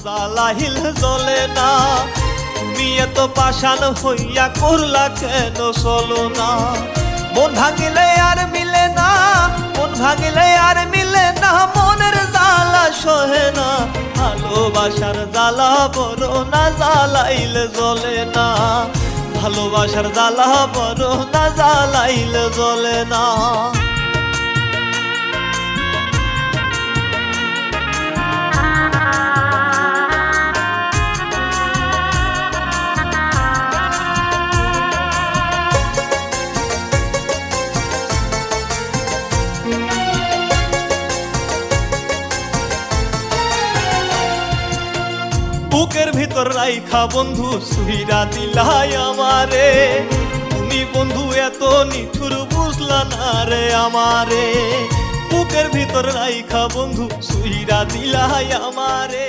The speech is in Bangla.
জ্বালাইল জ্বলে না, তুমি এত পাষাণ হইয়া করলা কেন চলো না। মন ভাঙিলে আর মিলে না, মন ভাঙিলে আর মিলে না, মনের জ্বালা সহে না। ভালোবাসার জ্বালা বড় না জ্বালাইলে জ্বলে না, ভালোবাসার জ্বালা বড় না জ্বালাইলে জ্বলে না। বুকের ভিতর রাইখা বন্ধু সুইরা দিলাই আমারে, তুমি বন্ধু এত নিঠুর বুঝলা না রে আমারে। বুকের ভিতর রাইখা বন্ধু সুইরা দিলাই আমারে।